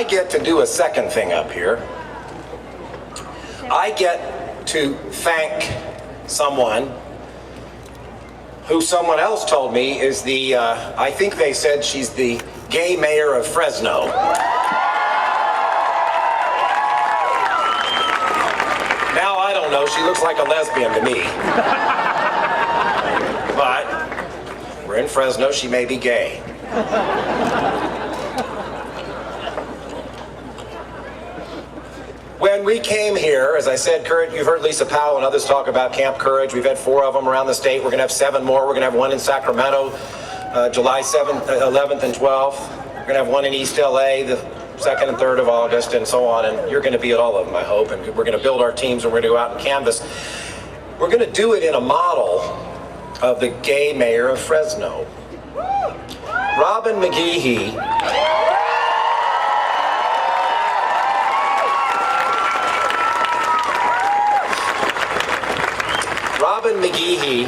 I get to do a second thing up here. I get to thank someone who someone else told me is the, I think they said she's the gay mayor of Fresno. Now I don't know, she looks like a lesbian to me. But we're in Fresno, she may be gay. When we came here, as I said, you've heard Lisa Powell and others talk about Camp Courage. We've had 4 of them around the state. We're going to have 7 more. We're going to have one in Sacramento, July 7th, 11th, and 12th. We're going to have one in East LA, the 2nd and 3rd of August, and so on. And you're going to be at all of them, I hope. And we're going to build our teams, and we're going to go out and canvass. We're going to do it in a model of the gay mayor of Fresno. Robin Mcgehee. Robin Mcgehee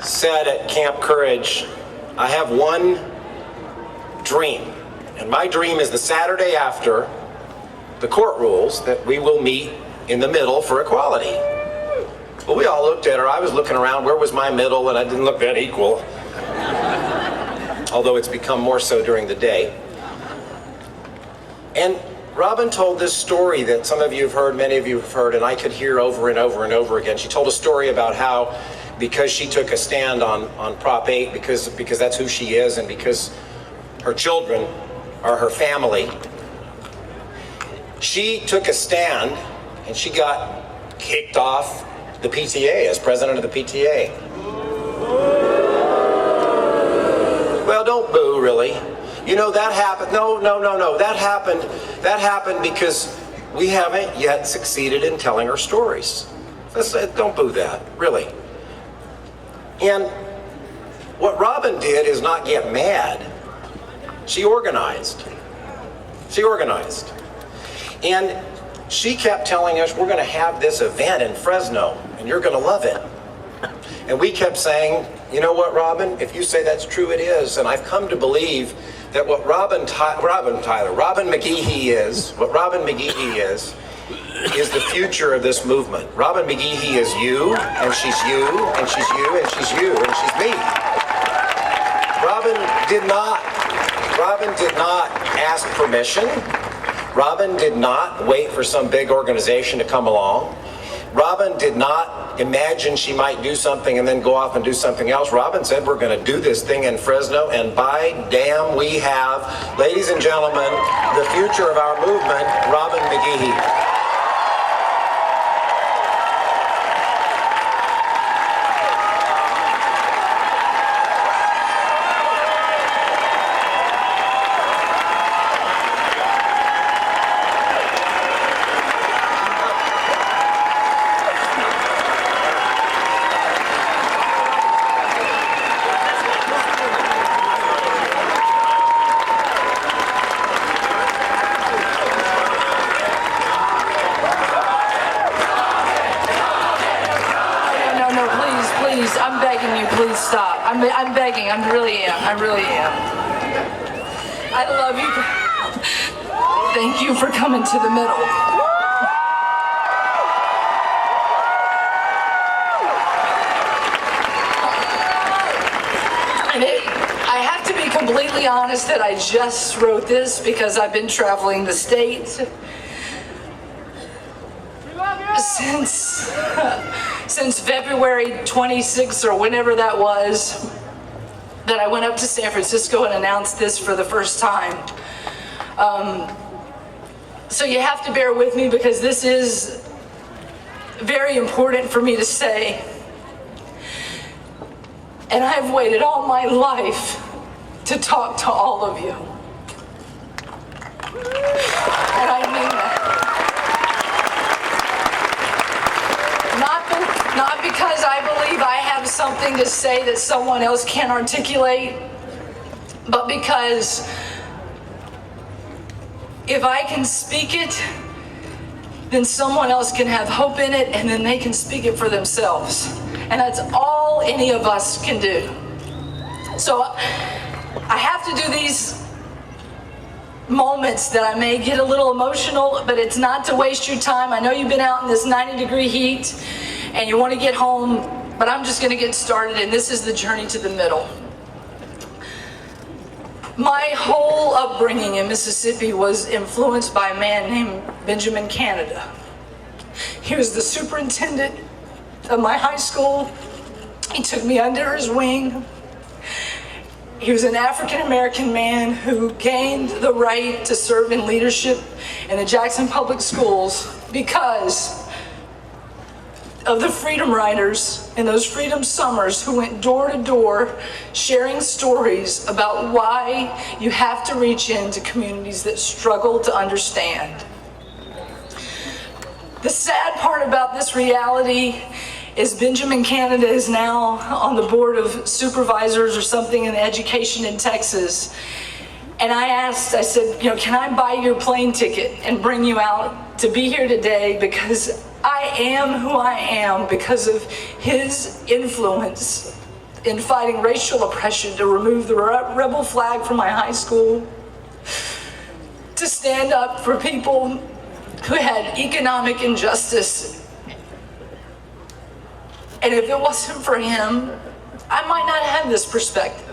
said at Camp Courage, I have one dream, and my dream is the Saturday after the court rules that we will meet in the middle for equality. Well, we all looked at her. I was looking around, where was my middle, and I didn't look that equal, although it's become more so during the day. And Robin told this story that some of you have heard, many of you have heard, and I could hear over and over and over again. She told a story about how, because she took a stand on Prop 8, because that's who she is, and because her children are her family, she took a stand and she got kicked off the PTA as president of the PTA. Well, don't boo, really. You know, that happened. No. That happened because we haven't yet succeeded in telling our stories. Don't boo that, really. And what Robin did is not get mad. She organized. And she kept telling us, we're going to have this event in Fresno, and you're going to love it. And we kept saying, you know what, Robin? If you say that's true, it is. And I've come to believe that what Robin Mcgehee is the future of this movement. Robin Mcgehee is you, and she's you, and she's you, and she's you, and she's me. Robin did not ask permission. Robin did not wait for some big organization to come along. Robin did not imagine she might do something and then go off and do something else. Robin said, we're going to do this thing in Fresno, and by damn we have. Ladies and gentlemen, the future of our movement, Robin Mcgehee. I'm begging you, please stop. I'm begging, I really am. I love you. Thank you for coming to the middle. And I have to be completely honest that I just wrote this because I've been traveling the state since February 26th or whenever that was, that I went up to San Francisco and announced this for the first time. So you have to bear with me because this is very important for me to say. And I've waited all my life to talk to all of you. And I mean that. Not because I believe I have something to say that someone else can't articulate, but because if I can speak it, then someone else can have hope in it, and then they can speak it for themselves. And that's all any of us can do. So I have to do these moments that I may get a little emotional, but it's not to waste your time. I know you've been out in this 90-degree heat and you want to get home, but I'm just going to get started, and this is the journey to the middle. My whole upbringing in Mississippi was influenced by a man named Benjamin Canada. He was the superintendent of my high school. He took me under his wing. He was an African-American man who gained the right to serve in leadership in the Jackson Public Schools because of the Freedom Riders in those Freedom Summers who went door to door sharing stories about why you have to reach into communities that struggle to understand. The sad part about this reality is Benjamin Canada is now on the board of supervisors or something in education in Texas. And I said, can I buy your plane ticket and bring you out to be here today, because I am who I am because of his influence in fighting racial oppression, to remove the rebel flag from my high school, to stand up for people who had economic injustice. And if it wasn't for him, I might not have this perspective.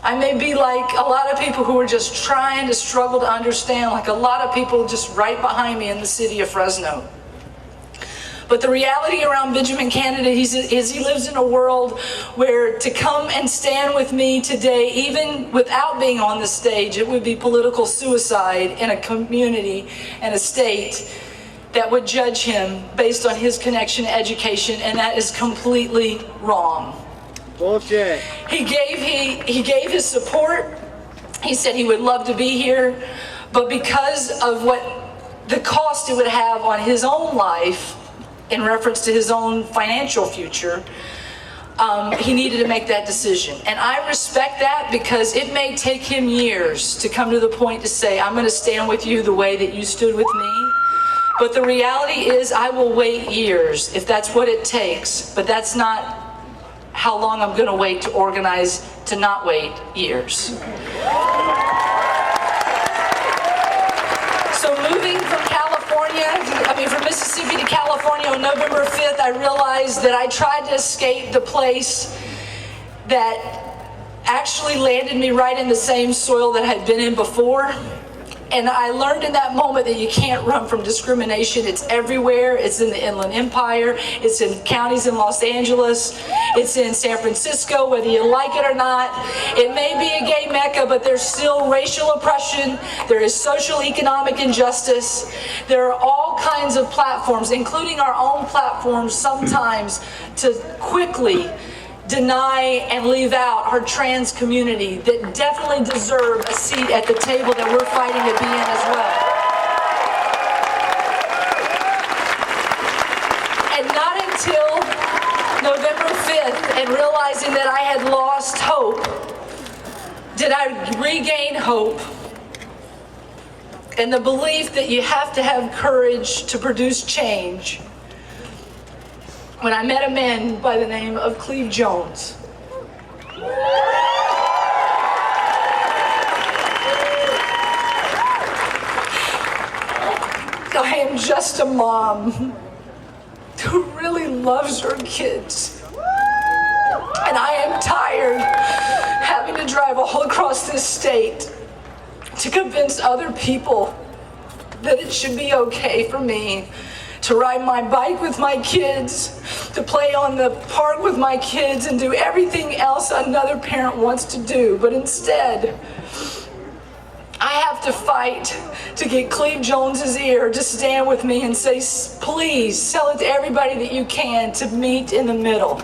I may be like a lot of people who are just trying to struggle to understand, like a lot of people just right behind me in the city of Fresno. But the reality around Benjamin Canada is he lives in a world where to come and stand with me today, even without being on the stage, it would be political suicide in a community and a state that would judge him based on his connection to education, and that is completely wrong. Bullshit. He gave his support. He said he would love to be here, but because of what the cost it would have on his own life in reference to his own financial future, he needed to make that decision. And I respect that, because it may take him years to come to the point to say, I'm going to stand with you the way that you stood with me. But the reality is I will wait years if that's what it takes, but that's not how long I'm going to wait to organize to not wait years. So moving from Mississippi to California on November 5th, I realized that I tried to escape the place that actually landed me right in the same soil that I'd been in before. And I learned in that moment that you can't run from discrimination. It's everywhere. It's in the Inland Empire. It's in counties in Los Angeles. It's in San Francisco, whether you like it or not. It may be a gay mecca, but there's still racial oppression. There is social economic injustice. There are all kinds of platforms, including our own platforms, sometimes to quickly deny and leave out our trans community that definitely deserve a seat at the table that we're fighting to be in as well. And not until November 5th, and realizing that I had lost hope, did I regain hope and the belief that you have to have courage to produce change, when I met a man by the name of Cleve Jones. I am just a mom who really loves her kids. And I am tired having to drive all across this state to convince other people that it should be okay for me to ride my bike with my kids, to play on the park with my kids, and do everything else another parent wants to do. But instead, I have to fight to get Cleve Jones's ear to stand with me and say, please tell it to everybody that you can to meet in the middle.